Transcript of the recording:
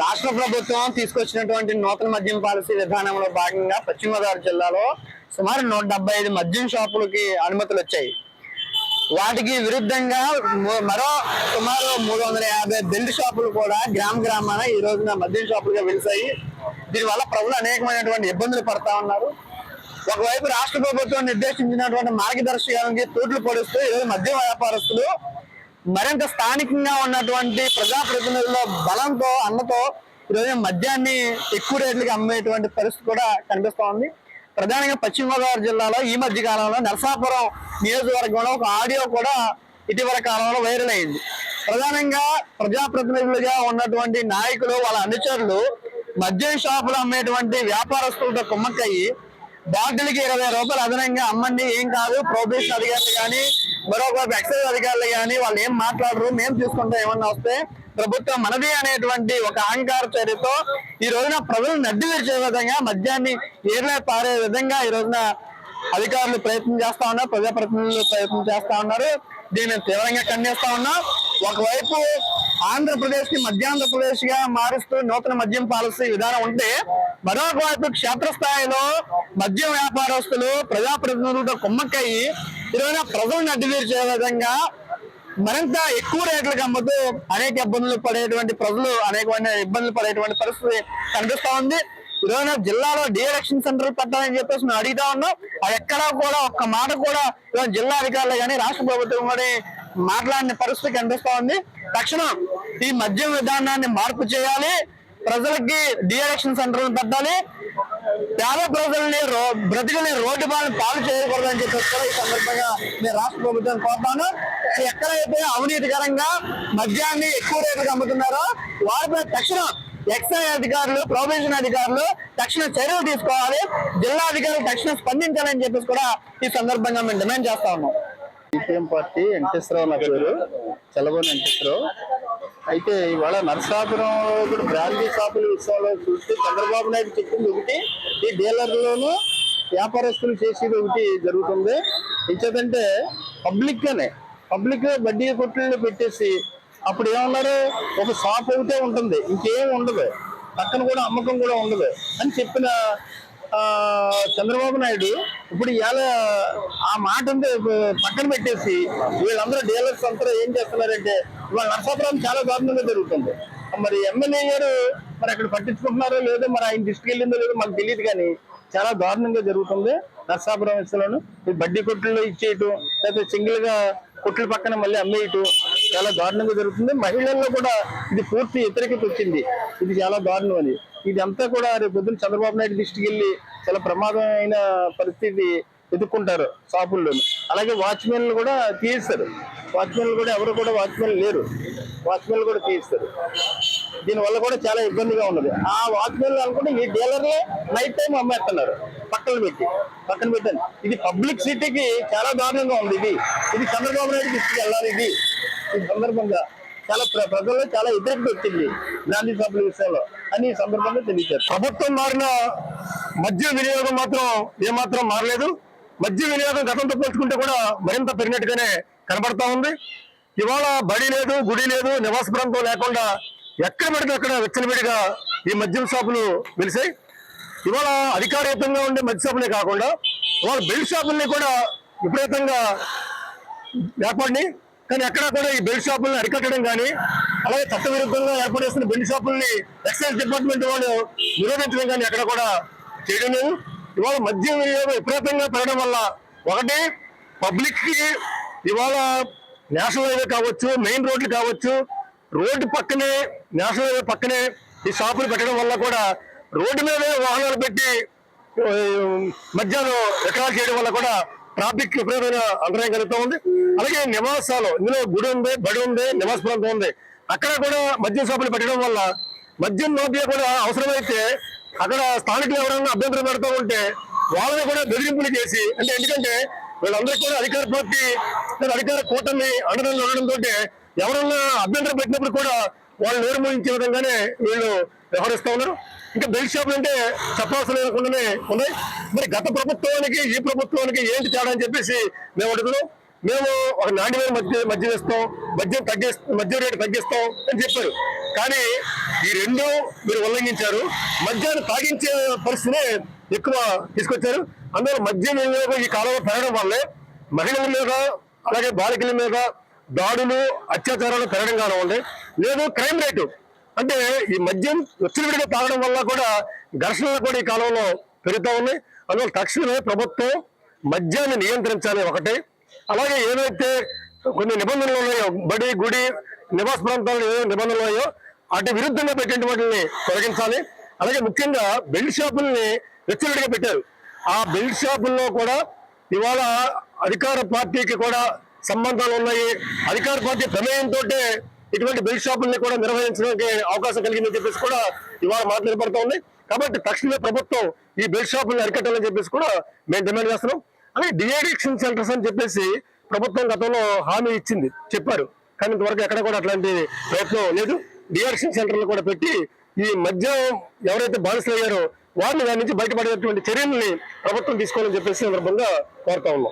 రాష్ట్ర ప్రభుత్వం తీసుకొచ్చినటువంటి నూతన మద్యం పాలసీ విధానంలో భాగంగా పశ్చిమ గోదావరి జిల్లాలో సుమారు 175 మద్యం షాపులకి అనుమతులు వచ్చాయి. వాటికి విరుద్ధంగా మరో సుమారు 350 బెల్ట్ షాపులు కూడా గ్రామాన ఈ రోజున మద్యం షాపులుగా వెలిసాయి. దీనివల్ల ప్రజలు అనేకమైనటువంటి ఇబ్బందులు పడతా ఉన్నారు. ఒకవైపు రాష్ట్ర ప్రభుత్వం నిర్దేశించినటువంటి మార్గదర్శకాలకి తూట్లు పొడుస్తూ ఈరోజు మద్యం వ్యాపారస్తులు మరింత స్థానికంగా ఉన్నటువంటి ప్రజాప్రతినిధుల బలంతో అన్నతో ఈరోజు మద్యాన్ని ఎక్కువ రేట్లకి అమ్మేటువంటి పరిస్థితి కూడా కనిపిస్తా ఉంది. ప్రధానంగా పశ్చిమ గోదావరి జిల్లాలో ఈ మధ్య కాలంలో నరసాపురం నియోజకవర్గంలో ఒక ఆడియో కూడా ఇటీవల కాలంలో వైరల్ అయింది. ప్రధానంగా ప్రజాప్రతినిధులుగా ఉన్నటువంటి నాయకులు వాళ్ళ అనుచరులు మద్యం షాపులు అమ్మేటువంటి వ్యాపారస్తులతో కుమ్మక్కయ్యి బాటిల్కి 20 రూపాయలు అదనంగా అమ్మండి, ఏం కాదు, ప్రొబేషన్ అధికారులు కానీ మరొక ఎక్సైజ్ అధికారులు కానీ వాళ్ళు ఏం మాట్లాడరు, మేము తీసుకుంటాం, ఏమన్నా వస్తే ప్రభుత్వం మనది అనేటువంటి ఒక అహంకార చర్యతో ఈ రోజున ప్రజలు నడ్డి విరిచే విధంగా మద్యాన్ని ఏర్లే పారే విధంగా ఈ రోజున అధికారులు ప్రయత్నం చేస్తా ఉన్నారు, ప్రజాప్రతినిధులు ప్రయత్నం చేస్తా ఉన్నారు. దీన్ని తీవ్రంగా ఖండిస్తా ఉన్నాం. ఒకవైపు ఆంధ్రప్రదేశ్ కి మధ్యాంధ్రప్రదేశ్ గా మారుస్తూ నూతన మద్యం పాలసీ విధానం ఉంటే, మరొక వైపు క్షేత్రస్థాయిలో మద్యం వ్యాపారస్తులు ప్రజాప్రతినిధులతో కుమ్మక్కయ్యి ఈరోజు ప్రజలను అడ్డుతీర్చే విధంగా మరింత ఎక్కువ రేట్లకు అమ్ముతూ అనేక ఇబ్బందులు పడేటువంటి ప్రజలు అనేకమైన ఇబ్బందులు పడేటువంటి పరిస్థితి కనిపిస్తా ఉంది. ఈరోజు జిల్లాలో డీఎలక్షన్ సెంటర్ పెట్టాలని చెప్పేసి మేము అడుగుతా ఉన్నాం. అది ఎక్కడా కూడా ఒక్క మాట కూడా జిల్లా అధికారులు కానీ రాష్ట్ర ప్రభుత్వం కూడా మాట్లాడిన పరిస్థితి కనిపిస్తా ఉంది. తక్షణం ఈ మద్యం విధానాన్ని మార్పు చేయాలి, ప్రజలకి డీఎలక్షన్ సెంటర్లు పెట్టాలి, పేద ప్రజల్ని బ్రతికని రోడ్డు పాలు చేయకూడదని చెప్పేసి కూడా ఈ సందర్భంగా నేను రాష్ట్ర ప్రభుత్వం కోరుతాను. ఎక్కడైతే అవినీతికరంగా మద్యాన్ని ఎక్కువ రేట్లకు అమ్ముతున్నారో వారిపై తక్షణం ఎక్సైజ్ అధికారులు, ప్రొబేషన్ అధికారులు తక్షణ చర్యలు తీసుకోవాలి, జిల్లా అధికారులు తక్షణం స్పందించాలని చెప్పేసి కూడా ఈ సందర్భంగా మేము డిమాండ్ చేస్తా ఉన్నాం. సిపిఎం పార్టీ వెంకటేశ్వరరావు నా పేరు, చల్లబోని వెంకటేశ్వరరావు. అయితే ఇవాళ నరసాపురం ఇప్పుడు బ్రాండీ షాపుల విషయంలో చూస్తే చంద్రబాబు నాయుడు చెప్పింది ఒకటి, ఈ డీలర్లోనూ వ్యాపారస్తులు చేసేది ఒకటి జరుగుతుంది. ఇంకేదంటే పబ్లిక్ బడ్డీ కొట్లు పెట్టేసి అప్పుడు ఏమన్నారు, ఒక షాప్ ఒకటే ఉంటుంది, ఇంకేం ఉండదు, పక్కన కూడా అమ్మకం కూడా ఉండదు అని చెప్పిన చంద్రబాబు నాయుడు ఇప్పుడు ఇవాళ ఆ మాట ఉంది పక్కన పెట్టేసి వీళ్ళందరూ డీలర్స్ అందరూ ఏం చేస్తున్నారంటే ఇవాళ నరసాపురం చాలా దారుణంగా జరుగుతుంది. మరి ఎమ్మెల్యే గారు మరి అక్కడ పట్టించుకుంటున్నారో లేదో, మరి ఆయన దృష్టికి వెళ్ళిందో లేదో మాకు తెలియదు, కానీ చాలా దారుణంగా జరుగుతుంది నరసాపురం విషయంలోను. ఈ బడ్డీ కొట్లు ఇచ్చేయటం, లేకపోతే సింగిల్ గా కొట్ల పక్కన మళ్ళీ అమ్మేయటం చాలా దారుణంగా జరుగుతుంది. మహిళల్లో కూడా ఇది పూర్తి వ్యతిరేకత వచ్చింది, ఇది చాలా దారుణం అని. ఇదంతా కూడా రేపు పొద్దున్న చంద్రబాబు నాయుడు దృష్టికి వెళ్ళి చాలా ప్రమాదమైన పరిస్థితి ఎదుర్కొంటారు షాపుల్లోనూ. అలాగే వాచ్మెన్లు కూడా తీయిస్తారు, వాచ్మెన్లు కూడా ఎవరు కూడా వాచ్మెన్ లేరు, వాచ్మెన్లు కూడా తీయిస్తారు. దీనివల్ల కూడా చాలా ఇబ్బందిగా ఉన్నది. ఆ వాచ్మెన్లు అనుకుంటే ఈ డీలర్లే నైట్ టైం అమ్మేస్తున్నారు పక్కన పెట్టండి. ఇది పబ్లిక్ సిటీకి చాలా దారుణంగా ఉంది. ఇది చంద్రబాబు నాయుడు దృష్టికి వెళ్ళాలి. ఈ సందర్భంగా చాలా ప్రజల్లో చాలా వ్యతిరేకత వచ్చింది గాంధీ షాపుల విషయంలో అని ఈ సందర్భంగా తెలియజేస్తారు. ప్రభుత్వం మారిన మద్య వినియోగం మాత్రం ఏమాత్రం మారలేదు. మద్య వినియోగం గతంతో పోల్చుకుంటే కూడా మరింత పెరిగినట్టుగానే కనబడతా ఉంది. ఇవాళ బడి లేదు, గుడి లేదు, నివాస ప్రాంతం లేకుండా ఎక్కడ పడితే అక్కడ విచ్చలవిడిగా ఈ మద్యం షాపులు వెలిసాయి. ఇవాళ అధికారయుతంగా ఉండే మద్య షాపులే కాకుండా ఇవాళ బెల్ట్ షాపుల్ని కూడా విపరీతంగా ఏర్పడినాయి. కానీ ఎక్కడ కూడా ఈ బెల్ట్ షాపుల్ని అరికట్టడం కానీ, అలాగే చట్టవిరుద్ధంగా ఏర్పాటు చేస్తున్న బెల్ట్ షాపుల్ని ఎక్సైజ్ డిపార్ట్మెంట్ వాళ్ళు నిరోధించడం కానీ ఎక్కడ కూడా చేయడం లేదు. ఇవాళ మద్యం వినియోగం విపరీతంగా పెరగడం వల్ల ఒకటి పబ్లిక్ కి ఇవాళ నేషనల్ హైవే కావచ్చు, మెయిన్ రోడ్లు కావచ్చు, రోడ్డు పక్కనే నేషనల్ హైవే పక్కనే ఈ షాపులు పెట్టడం వల్ల కూడా రోడ్డు మీదే వాహనాలు పెట్టి మద్యాన్ని విక్రయాలు చేయడం వల్ల కూడా ట్రాఫిక్ విపరీతమైన అంతరాయం కలుగుతూ ఉంది. అలాగే నివాసాలు, ఇందులో గుడి ఉంది, బడి ఉంది, నివాస ప్రాంతం ఉంది, అక్కడ కూడా మద్యం షాపులు పెట్టడం వల్ల మద్యం మాఫియా కూడా అవసరమైతే అక్కడ స్థానికులు ఎవరైనా అభ్యంతరం పెడుతూ ఉంటే వాళ్ళని కూడా బెదిరింపులు చేసి, అంటే ఎందుకంటే వీళ్ళందరికీ కూడా అధికార పార్టీ అధికార కూటమి అండదండలు ఉండడంతో ఎవరన్నా అభ్యంతరం పెట్టినప్పుడు కూడా వాళ్ళు నోరు మూయించే విధంగానే వీళ్ళు వ్యవహరిస్తూ ఉన్నారు. ఇంకా బెల్ట్ షాపులు అంటే చెప్పవలసిన లేకుండానే ఉన్నాయి. మరి గత ప్రభుత్వానికి ఈ ప్రభుత్వానికి ఏంటి తేడా అని చెప్పేసి మేము అడుగుతున్నాం. మేము ఒక నాణ్యమైన మద్యం ఇస్తాం, మద్యం రేటు తగ్గిస్తాం అని చెప్పారు. కానీ ఈ రెండు మీరు ఉల్లంఘించారు. మద్యాన్ని తాగించే పరిస్థితిని ఎక్కువ తీసుకొచ్చారు. అందులో మద్యం వినియోగం ఈ కాలంలో పెరగడం వల్లే మహిళల మీద అలాగే బాలికల మీద దాడులు అత్యాచారాలు పెరగడం కానివ్వండి, లేదు క్రైమ్ రేటు అంటే ఈ మద్యం విచ్చలవిడిగా తాగడం వల్ల కూడా ఘర్షణలు కూడా ఈ కాలంలో పెరుగుతూ ఉన్నాయి. అందువల్ల తక్షణమే ప్రభుత్వం మద్యాన్ని నియంత్రించాలి ఒకటి. అలాగే ఏవైతే కొన్ని నిబంధనలు ఉన్నాయో బడి గుడి నివాస ప్రాంతాల్లో ఏవో నిబంధనలు ఉన్నాయో వాటి విరుద్ధంగా పెట్టిన వాటిని తొలగించాలి. అలాగే ముఖ్యంగా బెల్ట్ షాపుల్ని విచ్చలవిడిగా పెట్టారు. ఆ బెల్ట్ షాపుల్లో కూడా ఇవాళ అధికార పార్టీకి కూడా సంబంధాలు ఉన్నాయి. అధికార పార్టీ ప్రమేయంతో ఇటువంటి బెల్ట్ షాపుల్ని కూడా నిర్వహించడానికి అవకాశం కలిగిందని చెప్పేసి కూడా ఇవాళ మాట్లాడబడుతూ ఉంది. కాబట్టి తక్షణమే ప్రభుత్వం ఈ బెల్ట్ షాపుల్ని అరికట్టాలని చెప్పేసి కూడా మేము డిమాండ్ చేస్తున్నాం. అలాగే డిఅడిక్షన్ సెంటర్స్ అని చెప్పేసి ప్రభుత్వం గతంలో హామీ ఇచ్చింది, చెప్పారు. కానీ ఇంతవరకు ఎక్కడ కూడా అట్లాంటి ప్రయత్నం లేదు. డిఅడిక్షన్ సెంటర్లు కూడా పెట్టి ఈ మద్యం ఎవరైతే బానిసలు అయ్యారో వారిని దాని నుంచి బయటపడేటువంటి చర్యల్ని ప్రభుత్వం తీసుకోవాలని చెప్పేసి సందర్భంగా కోరుతా ఉన్నాం.